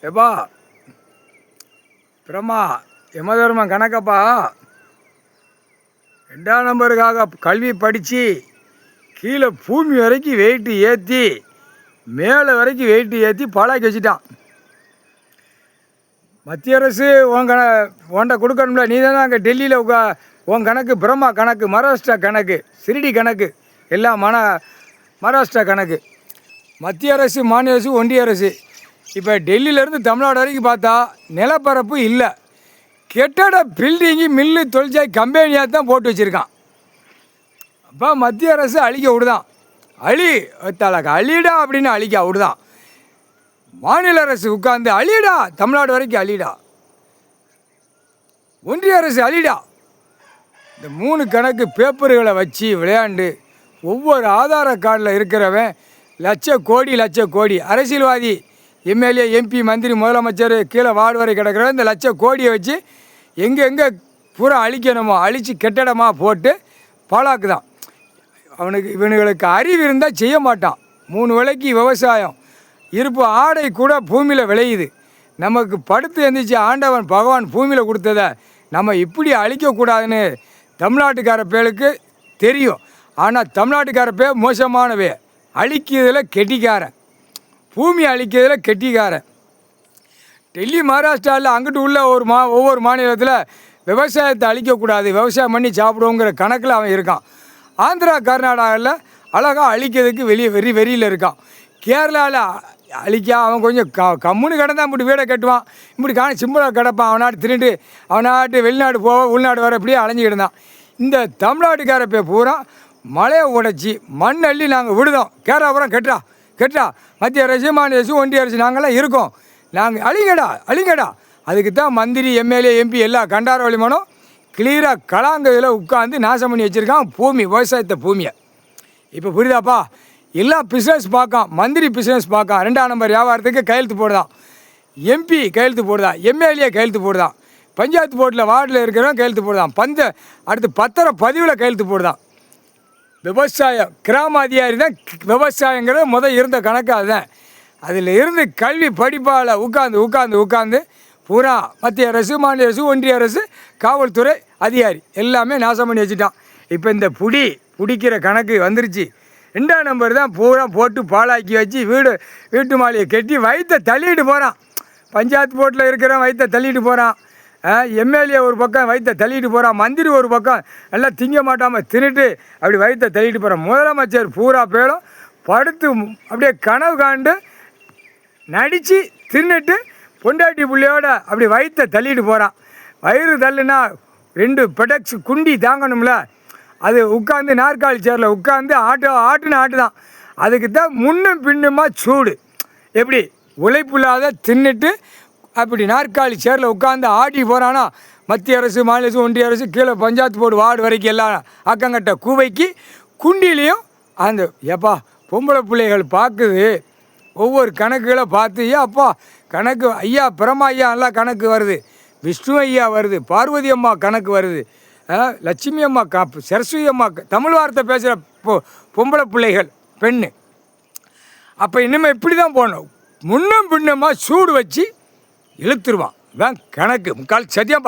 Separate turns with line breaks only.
எப்பா பிரம்மா யமதர்மன் கணக்கப்பா 2ஆம் நம்பருக்காக கல்வி படித்து கீழே பூமி வரைக்கும் வெயிட்டு ஏற்றி மேலே வரைக்கும் வெயிட்டு ஏற்றி பாழாக்கி வச்சுட்டான். மத்திய அரசு உன்கிட்ட கொடுக்கணும்ல, நீ தானே அங்கே டெல்லியில் உன் கணக்கு பிரம்மா கணக்கு, மகாராஷ்டிரா கணக்கு, சிரிடி கணக்கு, எல்லாம் மகாராஷ்டிரா கணக்கு. மத்திய அரசு, மாநில அரசு, ஒன்றிய அரசு. இப்போ டெல்லியிலேருந்து தமிழ்நாடு வரைக்கும் பார்த்தா நிலப்பரப்பு இல்லை, கெட்டட பில்டிங்கு, மில்லு, தொழிற்சாலை, கம்பெனியாக தான் போட்டு வச்சுருக்கான். அப்போ மத்திய அரசு அழிக்க விடுதான், அழிடா அப்படின்னு அழிக்க விடுதான். மாநில அரசு உட்காந்து அழிடா, தமிழ்நாடு வரைக்கும் அழிடா, ஒன்றிய அரசு அழிடா. இந்த 3 கணக்கு பேப்பர்களை வச்சு விளையாண்டு ஒவ்வொரு ஆதார கார்டில் இருக்கிறவன் லட்ச கோடி அரசியல்வாதி, எம்எல்ஏ, எம்பி, மந்திரி, முதலமைச்சர், கீழே வார்டு வரை கிடக்கிற இந்த லட்ச கோடியை வச்சு எங்கே பூரா அழிக்கணுமோ அழித்து கெட்டடமாக போட்டு பாழாக்குதான். இவனுங்களுக்கு அறிவு இருந்தால் செய்ய மாட்டான். 3 வேளைக்கு விவசாயம், இருப்பு ஆடை கூட பூமியில் விளையுது. நமக்கு படுத்து எந்திரிச்சு ஆண்டவன் பகவான் பூமியில் கொடுத்ததை நம்ம இப்படி அழிக்கக்கூடாதுன்னு தமிழ்நாட்டுக்கார பேருக்கு தெரியும். ஆனால் தமிழ்நாட்டுக்கார பேர் மோசமானவே, அழிக்கிறதுல கெட்டிக்காரன், பூமி அழிக்கிறதுல கெட்டிக்காரன். டெல்லி, மகாராஷ்டிராவில் அங்கிட்டு உள்ள ஒவ்வொரு மாநிலத்தில் விவசாயத்தை அழிக்கக்கூடாது, விவசாயம் பண்ணி சாப்பிடுவோங்கிற கணக்கில் அவன் இருக்கான். ஆந்திரா, கர்நாடகாவில் அழகாக அழிக்கிறதுக்கு வெறியில் இருக்கான். கேரளாவில் அழிக்க அவன் கொஞ்சம் கம்முன்னு கிடந்தான், இப்படி வீடை கட்டுவான், இப்படி சிம்பிளாக கிடப்பான். அவனாட்டு திருட்டு, அவனாட்டு வெளிநாடு போக உள்நாடு வர இப்படியே அலைஞ்சிக்கிட்டு இருந்தான். இந்த தமிழ்நாட்டுக்கார போய் பூரா மலையை உடைச்சி மண் அள்ளி நாங்கள் விடுதோம். கேரளாபுரம் கெட்டா மத்திய அரசு, மாநில அரசு, ஒன்றிய அரசு நாங்கள்லாம் இருக்கோம், நாங்கள் அழிங்கடா. அதுக்கு தான் மந்திரி, எம்எல்ஏ, எம்பி எல்லாம் கண்டார வழிமானம் கிளியராக கலாங்கதில் உட்காந்து நாசம் பண்ணி வச்சுருக்கான் பூமி, விவசாயத்தை பூமியை. இப்போ புரியுதாப்பா? எல்லாம் பிஸ்னஸ் பார்க்கான், மந்திரி பிஸ்னஸ் பார்க்கான், 2ஆம் நம்பர் வியாபாரத்துக்கு கையெழுத்து போடுதான், எம்பி கையெழுத்து போடுதான், எம்எல்ஏ கையெழுத்து போடுதான், பஞ்சாயத்து போர்ட்டில் வார்டில் இருக்கிறவன் கையெழுத்து போடுதான், அடுத்து பத்திர பதிவில் கையெழுத்து போடுதான். விவசாயம் கிராம அதிகாரி தான் விவசாயங்கிறது இருந்த கணக்கு அதுதான். அதில் இருந்து கல்வி படிப்பால் உட்காந்து பூரா மத்திய அரசு, மாநில அரசு, ஒன்றிய அரசு, காவல்துறை அதிகாரி எல்லாமே நாசம் பண்ணி வச்சுட்டான். இப்போ இந்த பிடிக்கிற கணக்கு வந்துருச்சு. 2ஆம் நம்பர் தான் பூரா போட்டு பாழாக்கி வச்சு வீட்டு மாலையை கட்டி வயிற்றை தள்ளிட்டு போகிறான். பஞ்சாயத்து போர்ட்டில் இருக்கிறவன் வயிற்றை தள்ளிட்டு போகிறான், எம்எல்ஏ ஒரு பக்கம் வயிற்றை தள்ளிட்டு போகிறான், மந்திரி ஒரு பக்கம் எல்லாம் திங்க மாட்டாமல் தின்னுட்டு அப்படி வயிற்றை தள்ளிட்டு போகிறான். முதலமைச்சர் பூரா பேரும் படுத்து அப்படியே கனவு காண்டு நடித்து தின்னுட்டு பொண்டாட்டி பிள்ளையோட அப்படி வயிற்றை தள்ளிட்டு போகிறான். வயிறு தள்ளுனா 2 பெடக்ஸ் குண்டி தாங்கணும்ல, அது உட்காந்து நாற்காலி சேரில் உட்காந்து ஆட்டுதான். அதுக்கு தான் முன்னும் பின்னுமா சூடு. எப்படி உழைப்பு இல்லாத தின்னுட்டு அப்படி நாற்காலி சேரில் உட்காந்து ஆட்டி போகிறானா. மத்திய அரசு, மாநில அரசு, ஒன்றிய அரசு, கீழே பஞ்சாயத்து போர்டு வார்டு வரைக்கும் எல்லாம் அக்கங்கட்ட கூவைக்கு குண்டிலையும் அந்த ஏப்பா பொம்பளை பிள்ளைகள் பார்க்குது, ஒவ்வொரு கணக்குகளை பார்த்து அப்பா கணக்கு ஐயா பிரம்மா ஐயா நல்லா கணக்கு வருது, விஷ்ணு ஐயா வருது, பார்வதி அம்மா கணக்கு வருது, லட்சுமி அம்மா, சரஸ்வதி அம்மா, தமிழ் வார்த்தை பேசுகிற பொம்பளை பிள்ளைகள் பெண்ணு. அப்போ இனிமேல் இப்படி தான் போகணும், முன்னும் பின்னுமா சூடு வச்சு இழுத்துருவான். கணக்கு முக்கால் சத்தியம்ப்பா.